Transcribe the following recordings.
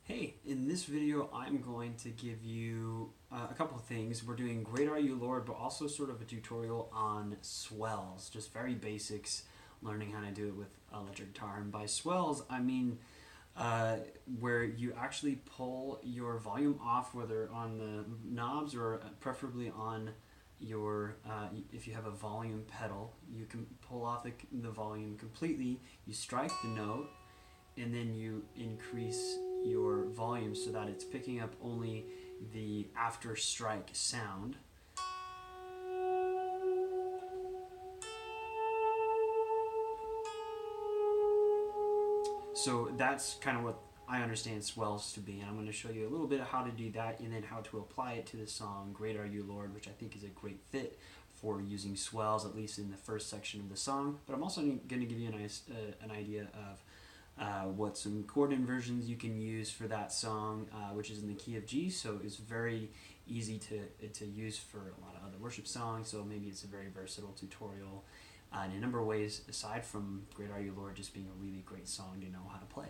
Hey, in this video I'm going to give you a couple of things. We're doing Great Are You Lord, but also sort of a tutorial on swells, just very basics, learning how to do it with electric guitar. And by swells, I mean where you actually pull your volume off, whether on the knobs or preferably on your, if you have a volume pedal, you can pull off the volume completely, you strike the note, and then you increase your volume so that it's picking up only the after strike sound. So that's kind of what I understand swells to be, and I'm going to show you a little bit of how to do that and then how to apply it to the song Great Are You Lord, which I think is a great fit for using swells, at least in the first section of the song. But I'm also going to give you an idea of what some chord inversions you can use for that song, which is in the key of G, so it's very easy to use for a lot of other worship songs, so maybe it's a very versatile tutorial in a number of ways, aside from Great Are You Lord just being a really great song to know how to play.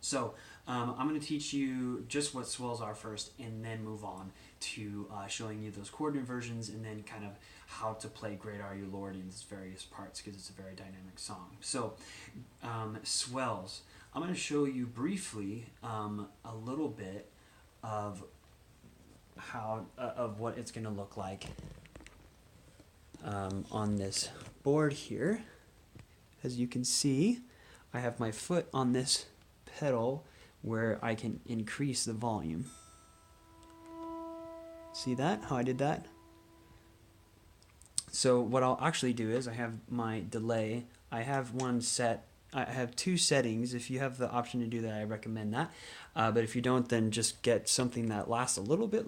So I'm going to teach you just what swells are first, and then move on to showing you those chord inversions, and then kind of how to play Great Are You Lord in its various parts, because it's a very dynamic song. So swells. I'm going to show you briefly a little bit of how of what it's going to look like on this board here. As you can see, I have my foot on this pedal where I can increase the volume. See that? How I did that? So what I'll actually do is I have my delay. I have one set. I have two settings. If you have the option to do that, I recommend that. But if you don't, then just get something that lasts a little bit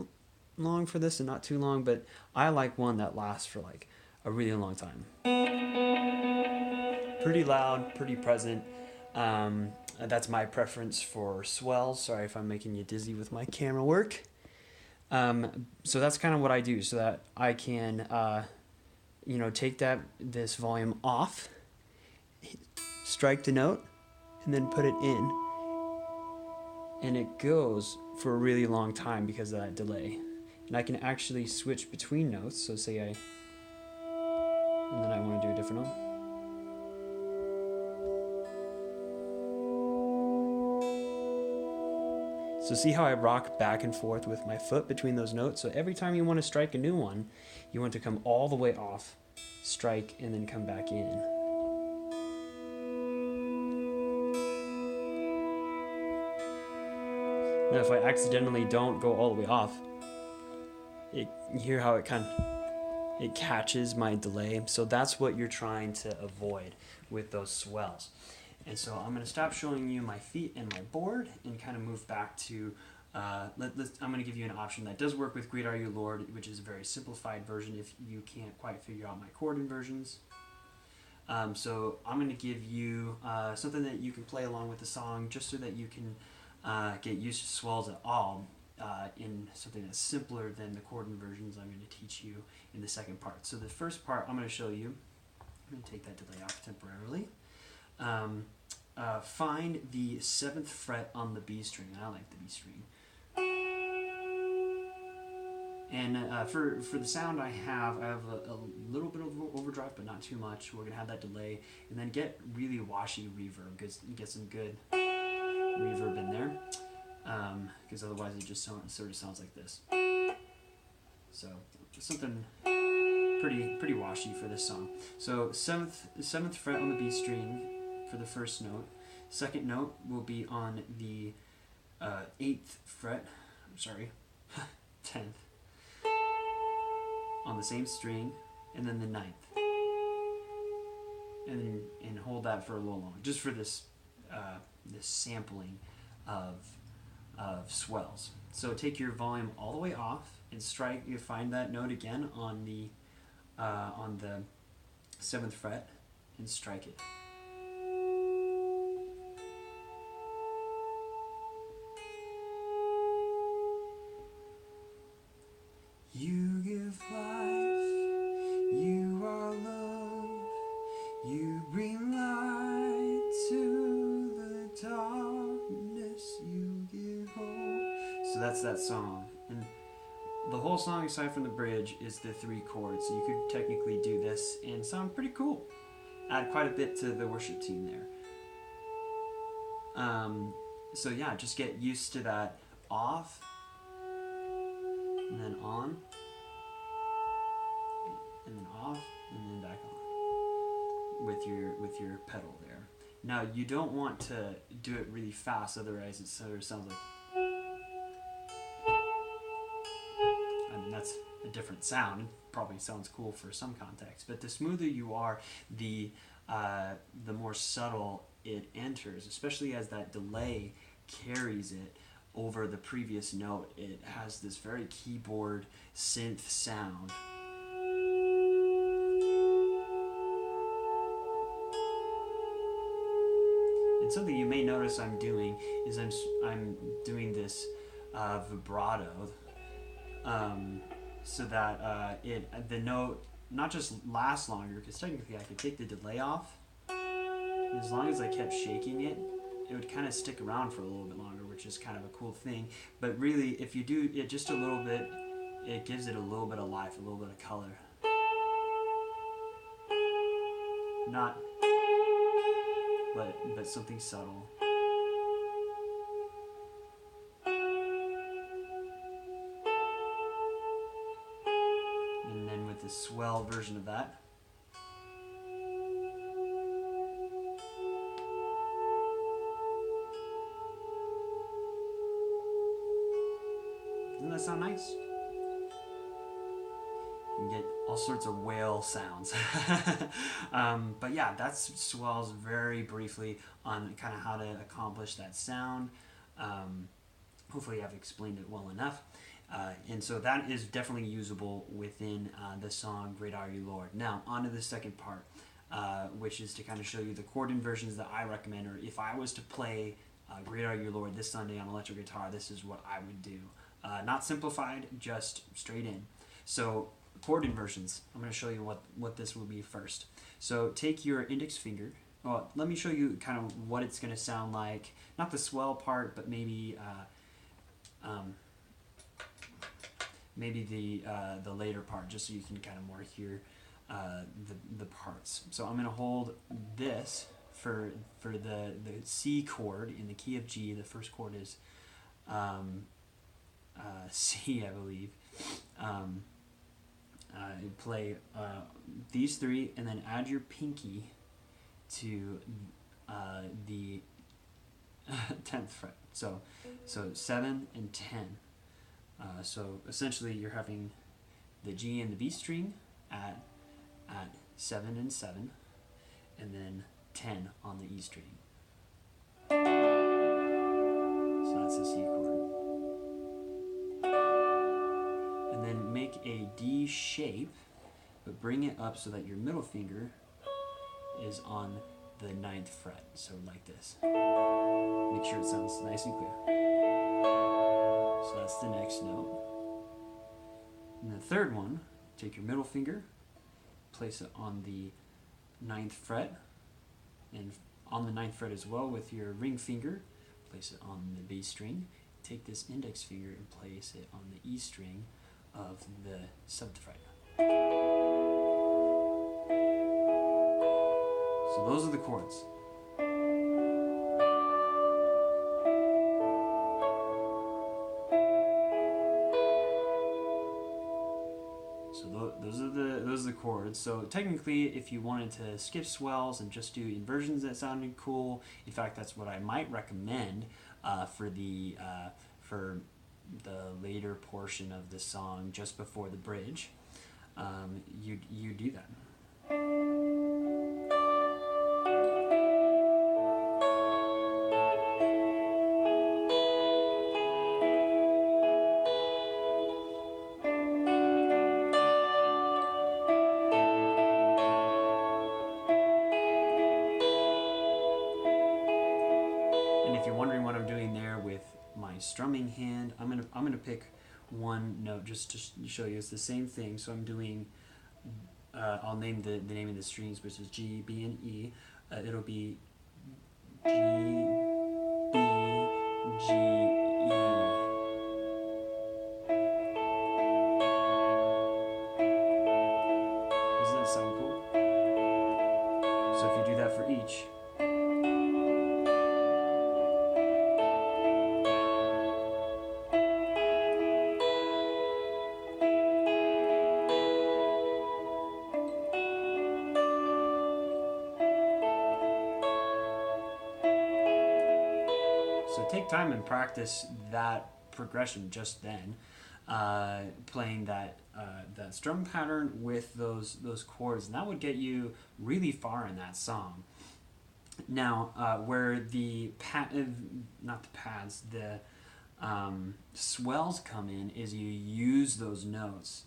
long for this and not too long. But I like one that lasts for like a really long time. Pretty loud, pretty present. That's my preference for swells. Sorry if I'm making you dizzy with my camera work. So that's kind of what I do, so that I can, take this volume off, strike the note, and then put it in. And it goes for a really long time because of that delay. And I can actually switch between notes. So say and then I want to do a different note. So see how I rock back and forth with my foot between those notes? So every time you want to strike a new one, you want to come all the way off, strike, and then come back in. Now if I accidentally don't go all the way off, you hear how it catches my delay. So that's what you're trying to avoid with those swells. And so I'm going to stop showing you my feet and my board and kind of move back to, I'm going to give you an option that does work with Great Are You Lord, which is a very simplified version if you can't quite figure out my chord inversions. So I'm going to give you something that you can play along with the song, just so that you can get used to swells at all in something that's simpler than the chord inversions I'm going to teach you in the second part. So the first part I'm going to show you, I'm going to take that delay off temporarily. Find the 7th fret on the B string. I like the B string. And for the sound I have a little bit of overdrive, but not too much. We're going to have that delay, and then get really washy reverb, get some good reverb in there, because otherwise it just sort of sounds like this. So something pretty washy for this song. So 7th fret on the B string for the first note. Second note will be on the 8th fret. I'm sorry, 10th on the same string, and then the 9th, and hold that for a little long, just for this this sampling of swells. So take your volume all the way off and strike. You find that note again on the 7th fret and strike it. You give life, you are love, you bring light to the darkness, you give that's that song. And the whole song, aside from the bridge, is the 3 chords. So you could technically do this and sound pretty cool. Add quite a bit to the worship team there. So yeah, just get used to that off, and then on, and then off, and then back on with your pedal there. Now you don't want to do it really fast, otherwise it sort of sounds like. I mean, that's a different sound. It probably sounds cool for some context, but the smoother you are, the more subtle it enters, especially as that delay carries it over the previous note. It has this very keyboard synth sound. And something you may notice I'm doing is I'm doing this vibrato, so that the note not just lasts longer, because technically I could take the delay off, and as long as I kept shaking it, it would kind of stick around for a little bit longer, which is kind of a cool thing. But really, if you do it just a little bit, it gives it a little bit of life, a little bit of color. Not, but something subtle. And then with the swell version of that. Doesn't that sound nice? You can get all sorts of whale sounds. But yeah, that's Swells very briefly on kind of how to accomplish that sound. Hopefully I've explained it well enough. And so that is definitely usable within the song Great Are You Lord. Now on to the second part, which is to kind of show you the chord inversions that I recommend, or if I was to play Great Are You Lord this Sunday on electric guitar, this is what I would do. Not simplified, just straight in. So chord inversions, I'm going to show you what this will be first. So take your index finger. Well, let me show you kind of what it's going to sound like. Not the swell part, but maybe the later part, just so you can kind of more hear the parts. So I'm going to hold this for the C chord in the key of G. The first chord is C, I believe. Play these 3 and then add your pinky to the 10th fret. So 7 and 10. So essentially you're having the G and the B string at 7 and 7, and then 10 on the E string. So that's the C chord. And then make a D shape, but bring it up so that your middle finger is on the 9th fret. So like this. Make sure it sounds nice and clear. So that's the next note. And the third one, take your middle finger, place it on the 9th fret, and on the 9th fret as well with your ring finger, place it on the B string. Take this index finger and place it on the E string of the 7th fret. So those are the chords. So those are the chords. So technically, if you wanted to skip swells and just do inversions that sounded cool, in fact, that's what I might recommend for the later portion of the song, just before the bridge. You do that. And if you're wondering what I'm doing there with my strumming hand, I'm gonna pick one note just to show you. It's the same thing. So I'm doing. I'll name the name of the strings, which is G, B, and E. It'll be G, B, G, E. So take time and practice that progression just then, playing that strum pattern with those chords, and that would get you really far in that song. Now, where the not the pads, the swells come in is you use those notes,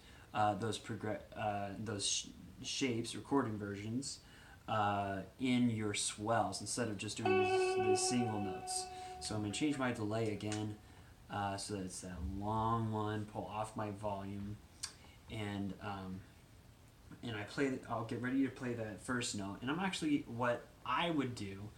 those shapes or chord inversions in your swells instead of just doing the single notes. So I'm going to change my delay again so that it's that long one, pull off my volume, and I'll get ready to play that first note. And I'm actually, what I would do,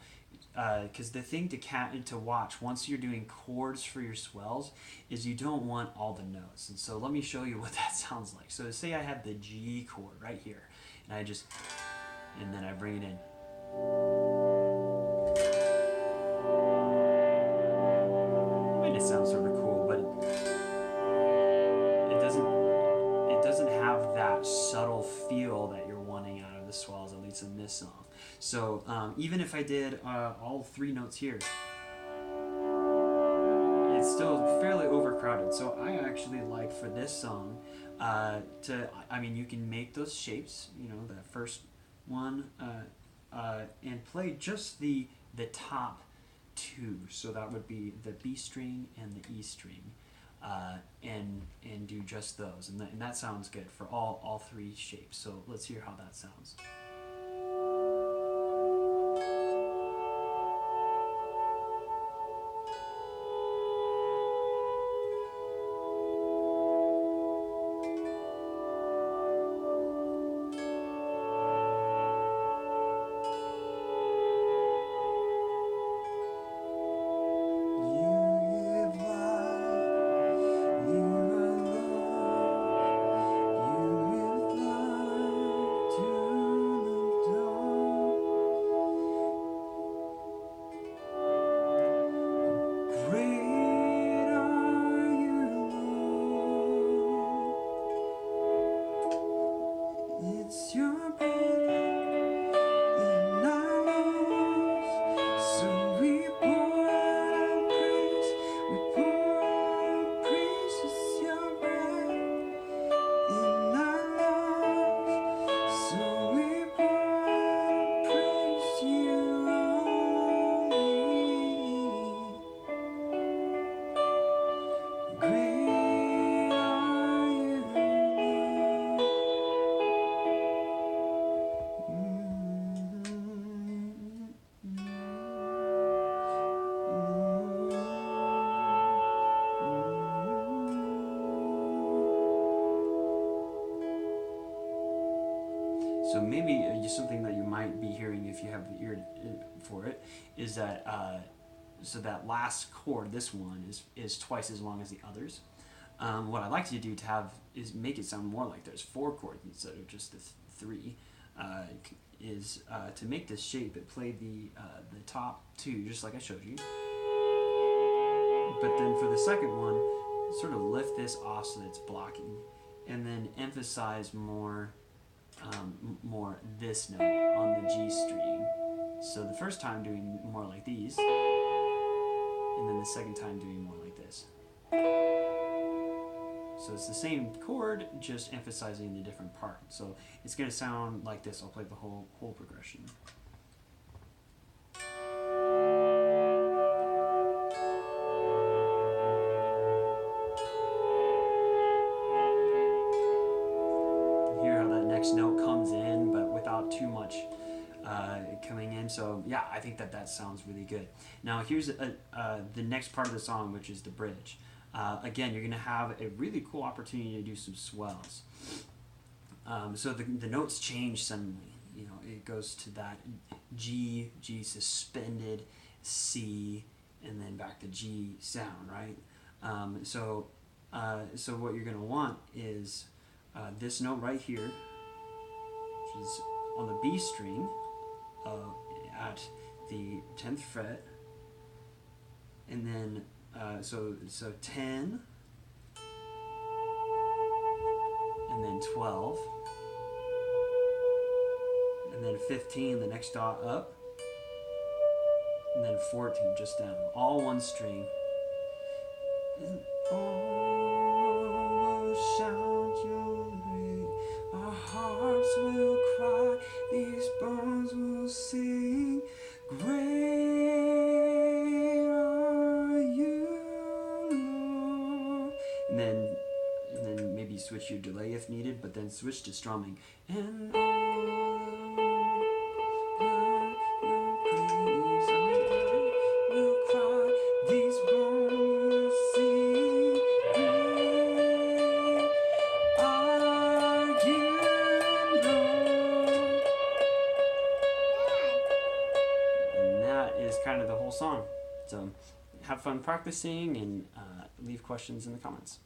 because the thing to watch once you're doing chords for your swells is you don't want all the notes. And so let me show you what that sounds like. So say I have the G chord right here, and then I bring it in. It sounds sort of cool, but it doesn't have that subtle feel that you're wanting out of the swells, at least in this song. So even if I did all three notes here, it's still fairly overcrowded. So I actually like for this song you can make those shapes, that first one, and play just the top two. So that would be the B string and the E string, and do just those, and that sounds good for all three shapes. So let's hear how that sounds. So maybe something that you might be hearing if you have the ear for it is that so that last chord, this one, is twice as long as the others. What I like to do is make it sound more like there's 4 chords instead of just the 3. To make this shape, it played the top 2 just like I showed you. But then for the second one, sort of lift this off so that it's blocking, and then emphasize more this note on the G string. So the first time doing more like these, and then the second time doing more like this. So it's the same chord, just emphasizing the different part. So it's going to sound like this. I'll play the whole progression. Note comes in, but without too much coming in. So yeah, I think that sounds really good. Now here's the next part of the song, which is the bridge. Again, you're going to have a really cool opportunity to do some swells. So the notes change suddenly. It goes to that G suspended, C, and then back to G sound, right? So what you're going to want is this note right here, which is on the B string at the 10th fret, and then so 10, and then 12, and then 15, the next dot up, and then 14 just down, all one string. And all will shout your name, our hearts will cry, these bones will sing, great are you, Lord. And then maybe switch your delay if needed, but then switch to strumming. And kind of the whole song. So have fun practicing and leave questions in the comments.